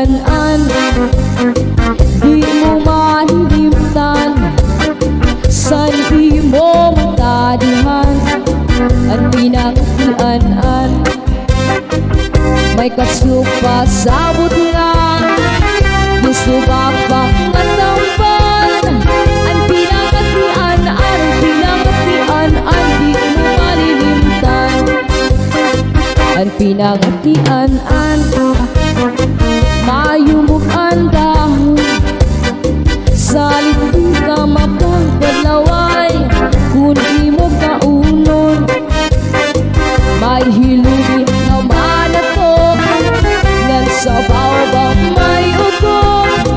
an-an, di mo mahilimtan, san di mo matadihan, ang pinagtian-an. May kasupa sabot nga, gusto ba pang matampan, ang pinagtian-an, di mo malilimtan, ang pinagtian-an. Mayumuk-an dahon, salit di ka mapagpadlaway, kung di mo kaunon. May hilugi na manatok, ngan sa bawang may ugong,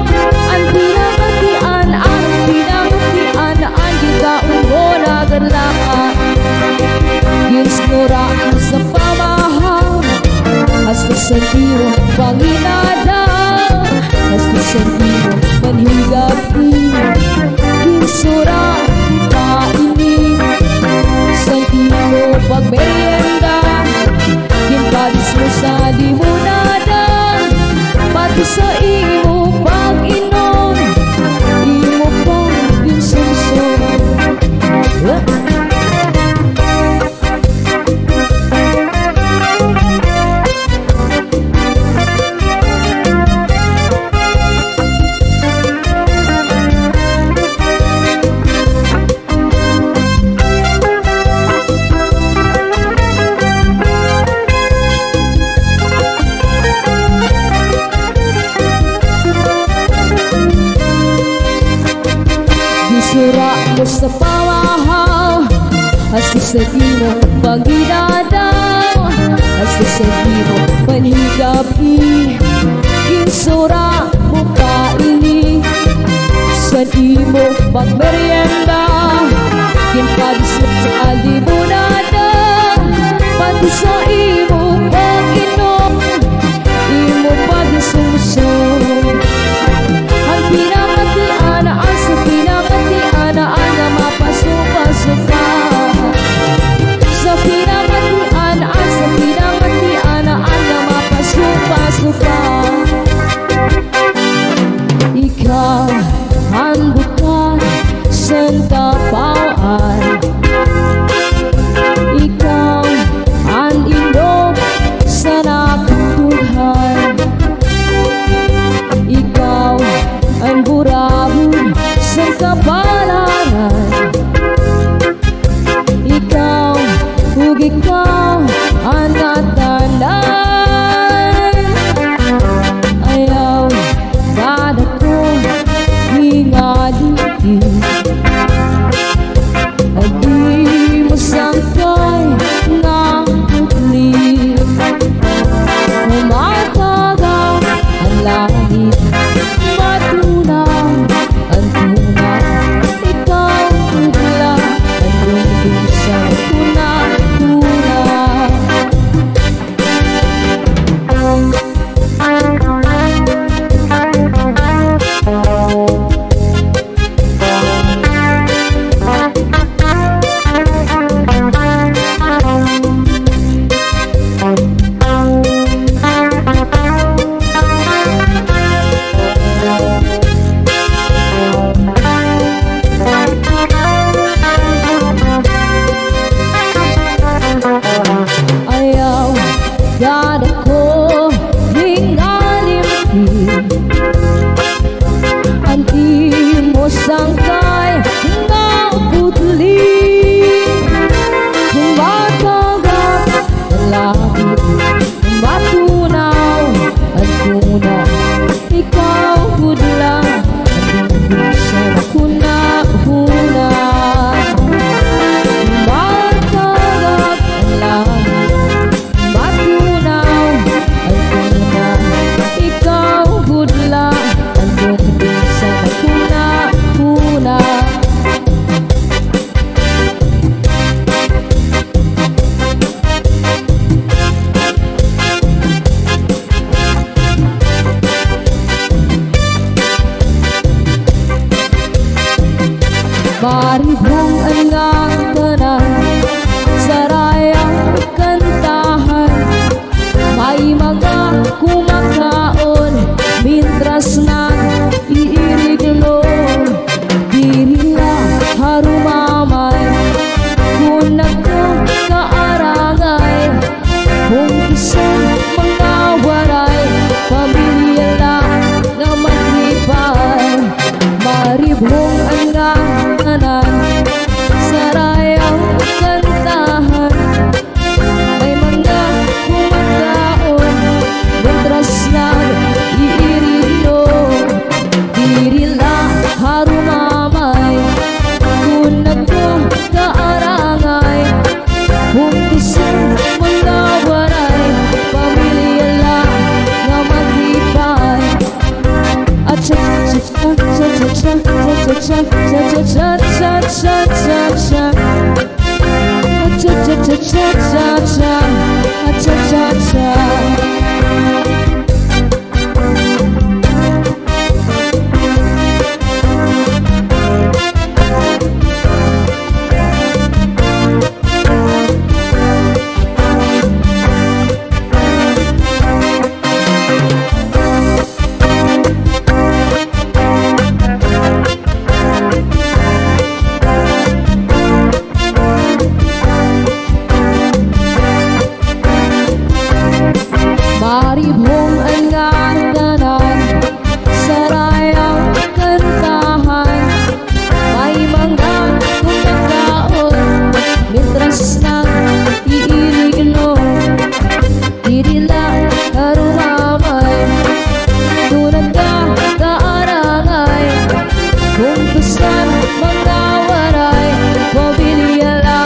ang pinagatian-an, di ka ungon agarlaan. Ginsnura sa pamahal, hasta sentiro panginada, hasta sentiro manhigapi. Ginsura kaini, sentiro pagmerienda, ginpadis mo sa limonada, pati sa imo pag-inom, imo pang ginsumsum. Sura mo sa pamahal, hasta sa imo pagidadaw, hasta sa imo panhigapi. Ginsura mo kaini, sa imo pagmerienda, ginpadis mo sa limonada, pati sa imo pag-inom, imo pag-sumsum. Ang pinakatianaan sa pinakatianaan na mapasupa-supa, sa pinakatianaan sa pinakatianaan na mapasupa-supa. Ikaw ang bukan sa tapawan, ikaw ang inom sa nakatulhan, ikaw ang burabon sa kapalaran, ikaw ug ikaw ang natanan. Ayaw kada ko hingali, adi mo sangkay ng putli, umatagaw ang langit, matunaw ang tunaw, ikaw bigla ang lungkong sa tuna-tuna. Ayaw gada ko hingalimpi, anti mo sangkay ng putli, kumatagap ang langit, matunaw ang tuna, ikaw budla ang lungkong sa nakuna-kuna. Kumatagap ang langit, matunaw ang tuna, ikaw budla ang lungkong sa nakuna-kuna. Maribong ang tanan, sarayang kantahan, may mga kumakaon, cha-cha-cha, cha-cha-cha. Maribong ang arganan, sarayang kantahan, may mga kumakaon, mitras ng iiligno, dirila karumamay, tunad ka kaarangay, kung gusto mga waray, pabiliyala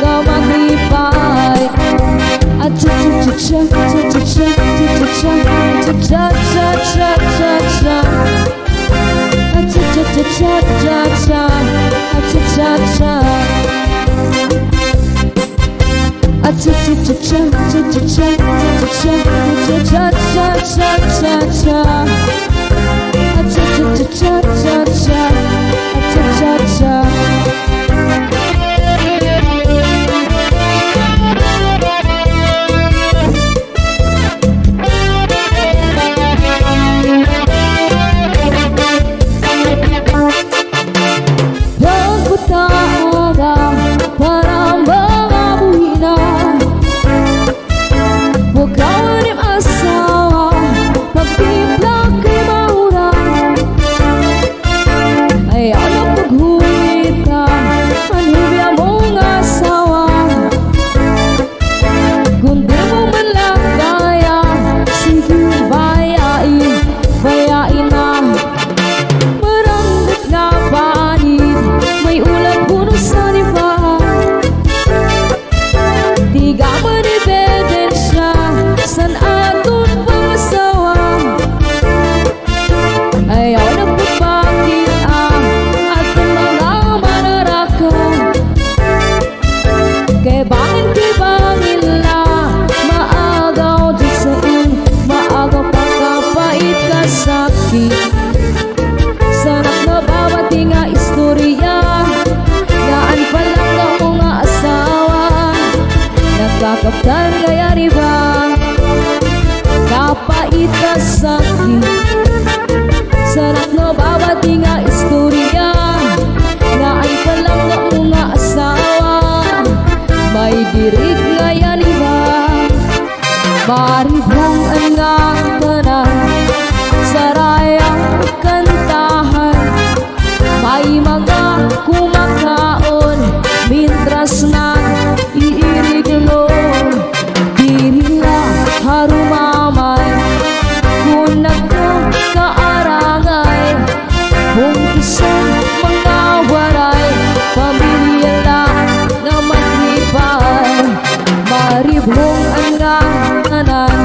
nga maglipay, at cha-cha-cha-cha, cha-cha-cha-cha, cha-cha-cha-cha, cha-cha-cha-cha, sarap na bawati nga istorya, gaan pa lang ka mga asawa, nagkakaptan kaya riba, kapait ka sakit. Sarap na bawati nga istorya, gaan pa lang ka mga asawa, may dirig kaya riba, maribong ang angkanan, sarayang kantahan, may mga kumakaon, mintras na iiriglo, dirila harumamay, kunag ka kaarangay, kung isang mga waray, pamilya lang na maglipay, maribong ang angkanan,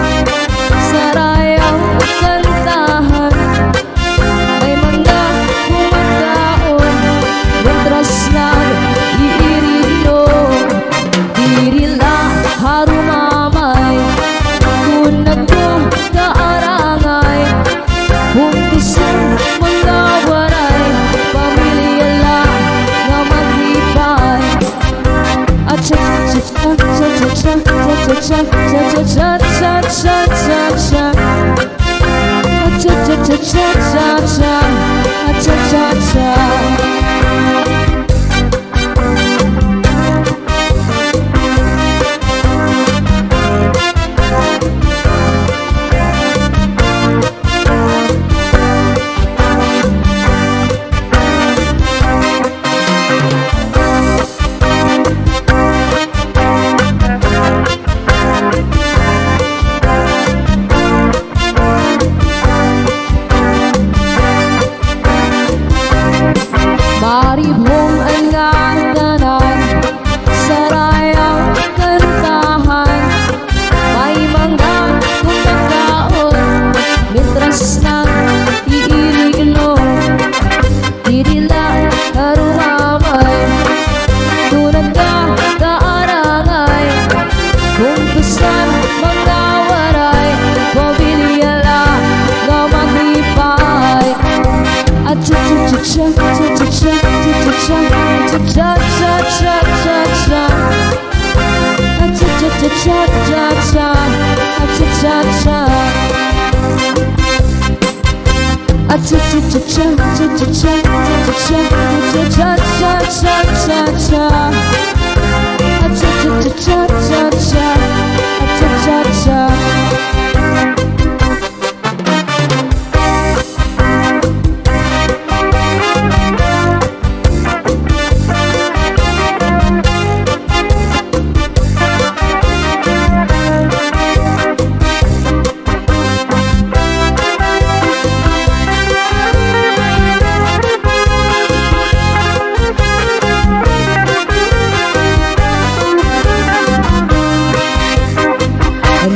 sarayang kantahan, may mga kumakaon, mintras na iiriglo, dirila harumamay, kunag ka kaarangay, kung isang mga waray, pamilya lang na maglipay, at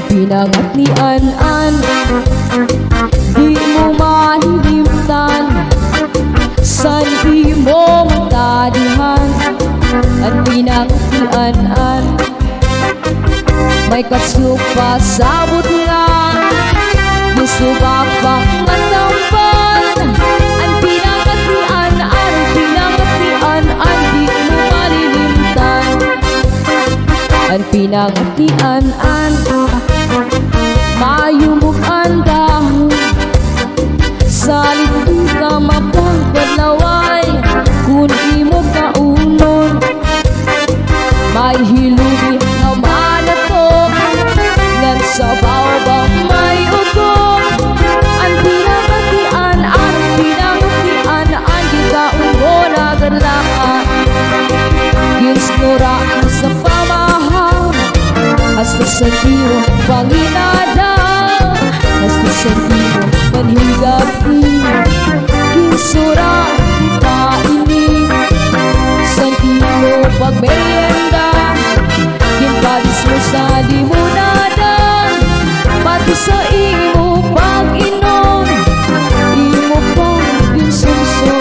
Pinangat ni An-An, di mo mahilimtan, san di mo matadihan. Ang pinangat ni An-An, may katsupa sabot nga, gusto ba pang matampan. Ang pinangat ni An-An, pinangat ni An-An, di mo malilimtan. Ang pinangat ni An-An, mayumok ang dahon, salit di ka mapagpadlaway, kung imog kaunon. May hilugi na manatok, ngan sa bawbang may ugok. Ang pinangat ni An-An, pinangat ni An-An, di ka ungo na ganlaan. Ginsnura sa pamahal, hasta sa tiro panginadaw, hasta sa tiro manhigapi. Ginsura kaini, sa tiro pagmerienda, ginpadis mo sa limunada, pati sa imo pag-inom, imo pang ginsumsum.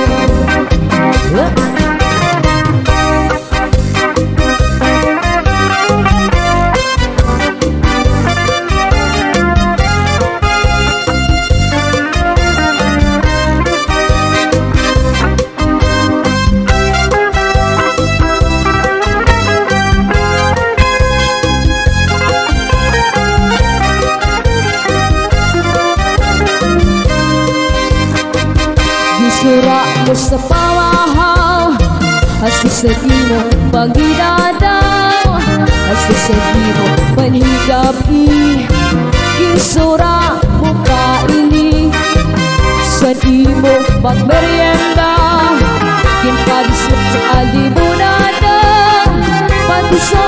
Sura mo sa pamahal, hasta sa tino pagidadaw, hasta sa tino panhigapi. Gisura mo kaini, sa imo pagmerienda, ginpadis mo sa limunada, pati sa